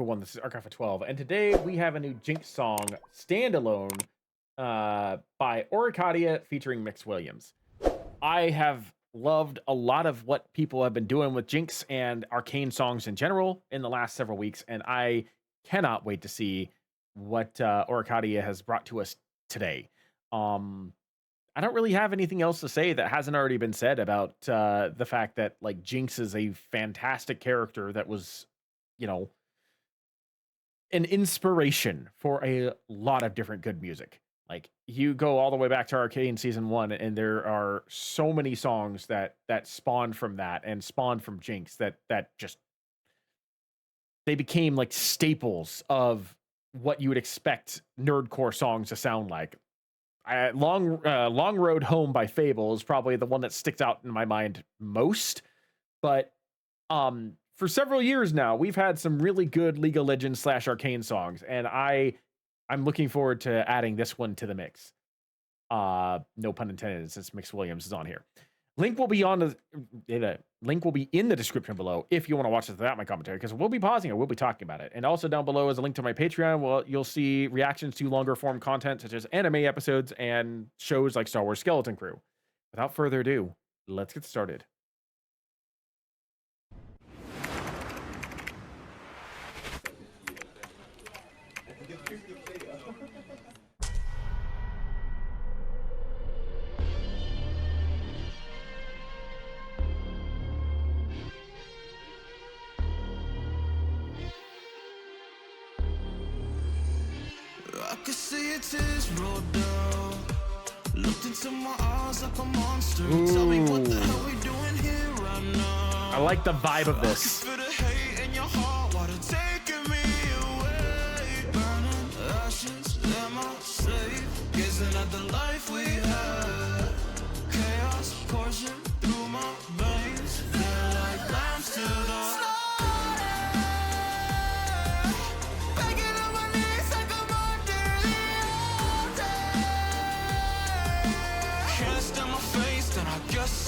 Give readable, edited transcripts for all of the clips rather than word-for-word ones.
everyone, this is Arcane for 12, and today we have a new Jinx song, Standalone, by Oricadia featuring Mix Williams. I have loved a lot of what people have been doing with Jinx and Arcane songs in general in the last several weeks, and I cannot wait to see what Oricadia has brought to us today. I don't really have anything else to say that hasn't already been said about the fact that like Jinx is a fantastic character that was, you know, an inspiration for a lot of different good music. Like you go all the way back to Arcane season 1, and there are so many songs that spawned from that and spawned from Jinx that just they became like staples of what you would expect nerdcore songs to sound like. Long Road Home by Fable is probably the one that sticks out in my mind most. But for several years now, we've had some really good League of Legends / Arcane songs, and I'm looking forward to adding this one to the mix. No pun intended, since Mix Williams is on here. Link will be link will be in the description below if you want to watch this without my commentary, because we'll be pausing it, we'll be talking about it. And also down below is a link to my Patreon. Well, you'll see reactions to longer form content such as anime episodes and shows like Star Wars Skeleton Crew. Without further ado, let's get started. I could see your tears roll down. Looked into my eyes like a monster. Tell me what the hell we doing here right now. I like the vibe of this. I can feel the hate in your heart, water taking me away. Burning ashes, am I safe? Gazing at the life we had. Chaos coursing through my veins. Feel like lambs to the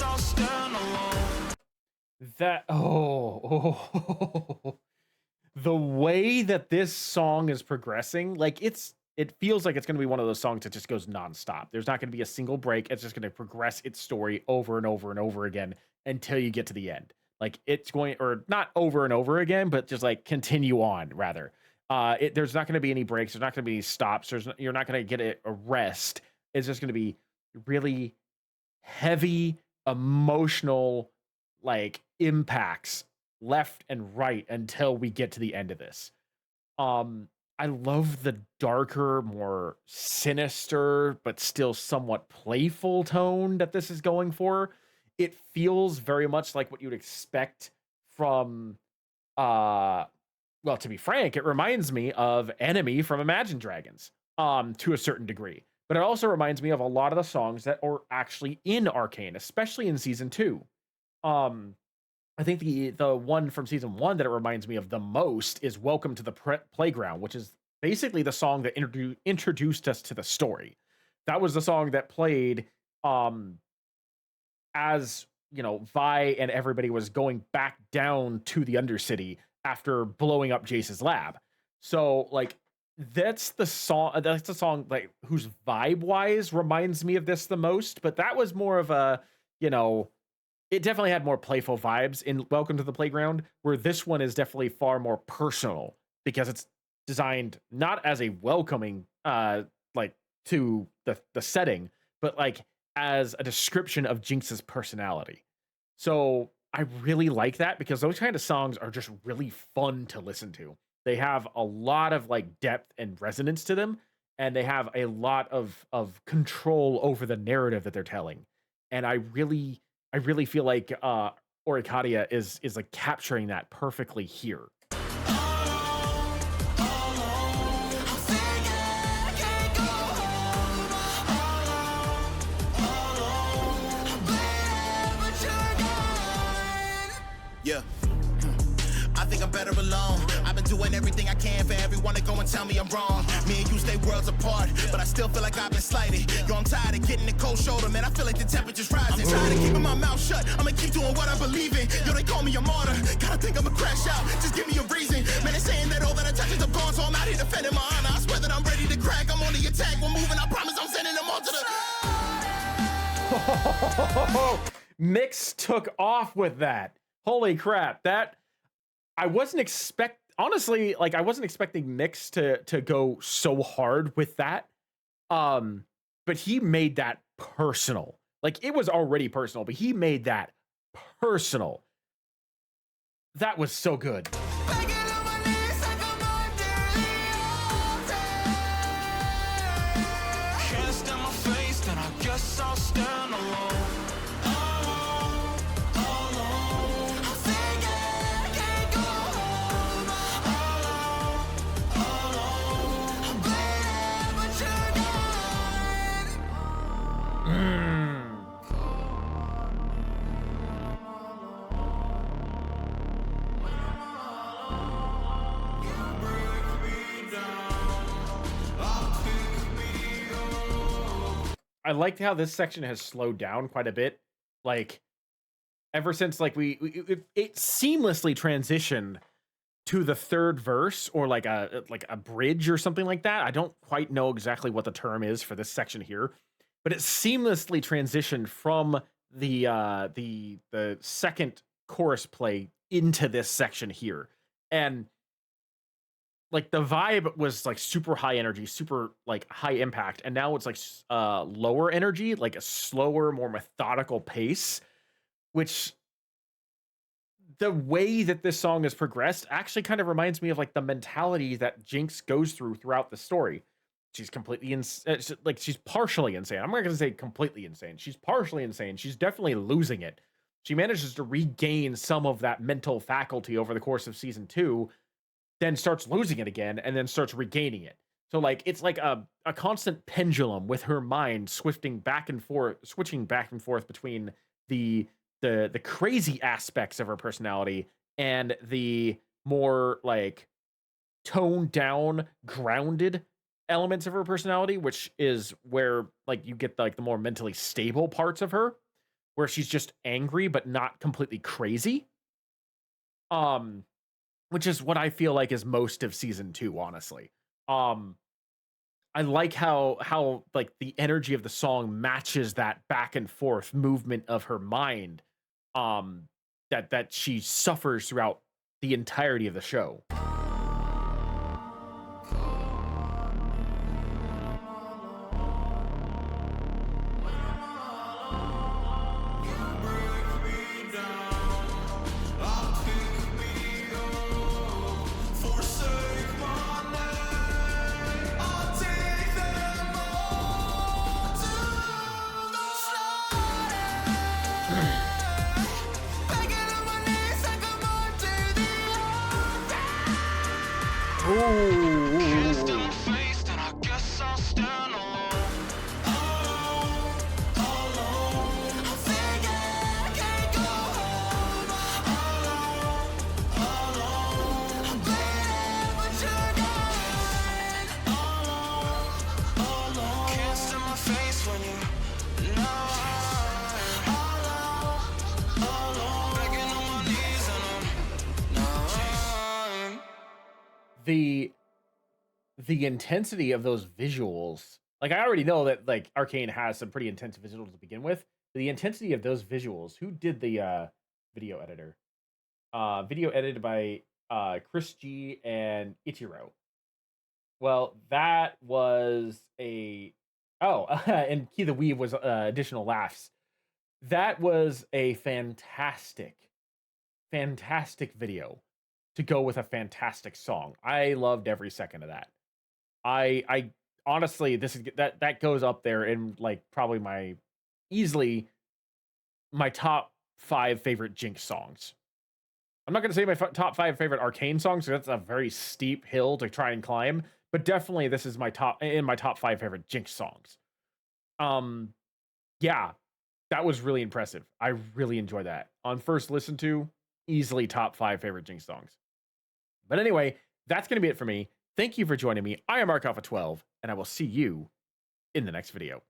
I'll stand alone. That the way that this song is progressing, like it feels like it's going to be one of those songs that just goes nonstop. There's not going to be a single break. It's just going to progress its story over and over and over again until you get to the end. Like it's going, or not over and over again, but just like continue on rather. There's not going to be any breaks. There's not going to be any stops. You're not going to get a rest. It's just going to be really heavy emotional like impacts left and right until we get to the end of this. I love the darker, more sinister but still somewhat playful tone that this is going for. It feels very much like what you'd expect from well, to be frank, it reminds me of Enemy from Imagine Dragons to a certain degree. But it also reminds me of a lot of the songs that are actually in Arcane, especially in season 2. I think the one from season 1 that it reminds me of the most is Welcome to the Playground, which is basically the song that introduced us to the story. That was the song that played as, you know, Vi and everybody was going back down to the Undercity after blowing up Jace's lab. So, like, that's the song like whose vibe wise reminds me of this the most, but that was more of a, you know, it definitely had more playful vibes in Welcome to the Playground, where this one is definitely far more personal because it's designed not as a welcoming like to the setting, but like as a description of Jinx's personality. So I really like that because those kind of songs are just really fun to listen to. They have a lot of like depth and resonance to them, and they have a lot of control over the narrative that they're telling. And I really feel like Oricadia is like capturing that perfectly here. Yeah. I think I'm better alone. I've been doing everything I can for everyone to go and tell me I'm wrong. Me and you stay worlds apart, but I still feel like I've been slighted. Yo, I'm tired of getting the cold shoulder, man. I feel like the temperature's rising. I'm tired of keeping my mouth shut. I'ma keep doing what I believe in. Yo, they call me a martyr. Gotta think I'ma crash out. Just give me a reason. Man, they're saying that all that I touch is gone, so I'm out here defending my honor. I swear that I'm ready to crack. I'm on the attack. We're moving. I promise I'm sending them all to the. Mix took off with that. Holy crap. That I wasn't honestly, like I wasn't expecting Mix to go so hard with that. But he made that personal. Like it was already personal, but he made that personal. That was so good. I'll stand alone. I liked how this section has slowed down quite a bit. Like ever since like it seamlessly transitioned to the third verse or like a bridge or something like that. I don't quite know exactly what the term is for this section here, but it seamlessly transitioned from the second chorus play into this section here. And like the vibe was like super high energy, super like high impact, and now it's like lower energy, like a slower, more methodical pace, which the way that this song has progressed actually kind of reminds me of like the mentality that Jinx goes throughout the story. She's completely like she's partially insane. I'm not going to say completely insane. She's partially insane. She's definitely losing it. She manages to regain some of that mental faculty over the course of season 2, then starts losing it again, and then starts regaining it. So like it's like a constant pendulum with her mind switching back and forth between the crazy aspects of her personality and the more like toned down, grounded elements of her personality, which is where like you get like the more mentally stable parts of her, where she's just angry but not completely crazy. Which is what I feel like is most of season 2, honestly. I like how like the energy of the song matches that back and forth movement of her mind, that she suffers throughout the entirety of the show. The intensity of those visuals, like I already know that like Arcane has some pretty intense visuals to begin with. The intensity of those visuals, who did the video editor? Video edited by Chris G and Ichiro. Well, that was and Key the Weave was additional laughs. That was a fantastic video to go with a fantastic song. I loved every second of that. I honestly, that goes up there in like probably easily my top 5 favorite Jinx songs. I'm not going to say my top 5 favorite Arcane songs, because that's a very steep hill to try and climb, but definitely this is my top 5 favorite Jinx songs. Yeah, that was really impressive. I really enjoyed that. On first listen to, easily top 5 favorite Jinx songs. But anyway, that's going to be it for me. Thank you for joining me. I am ArcAlpha12, and I will see you in the next video.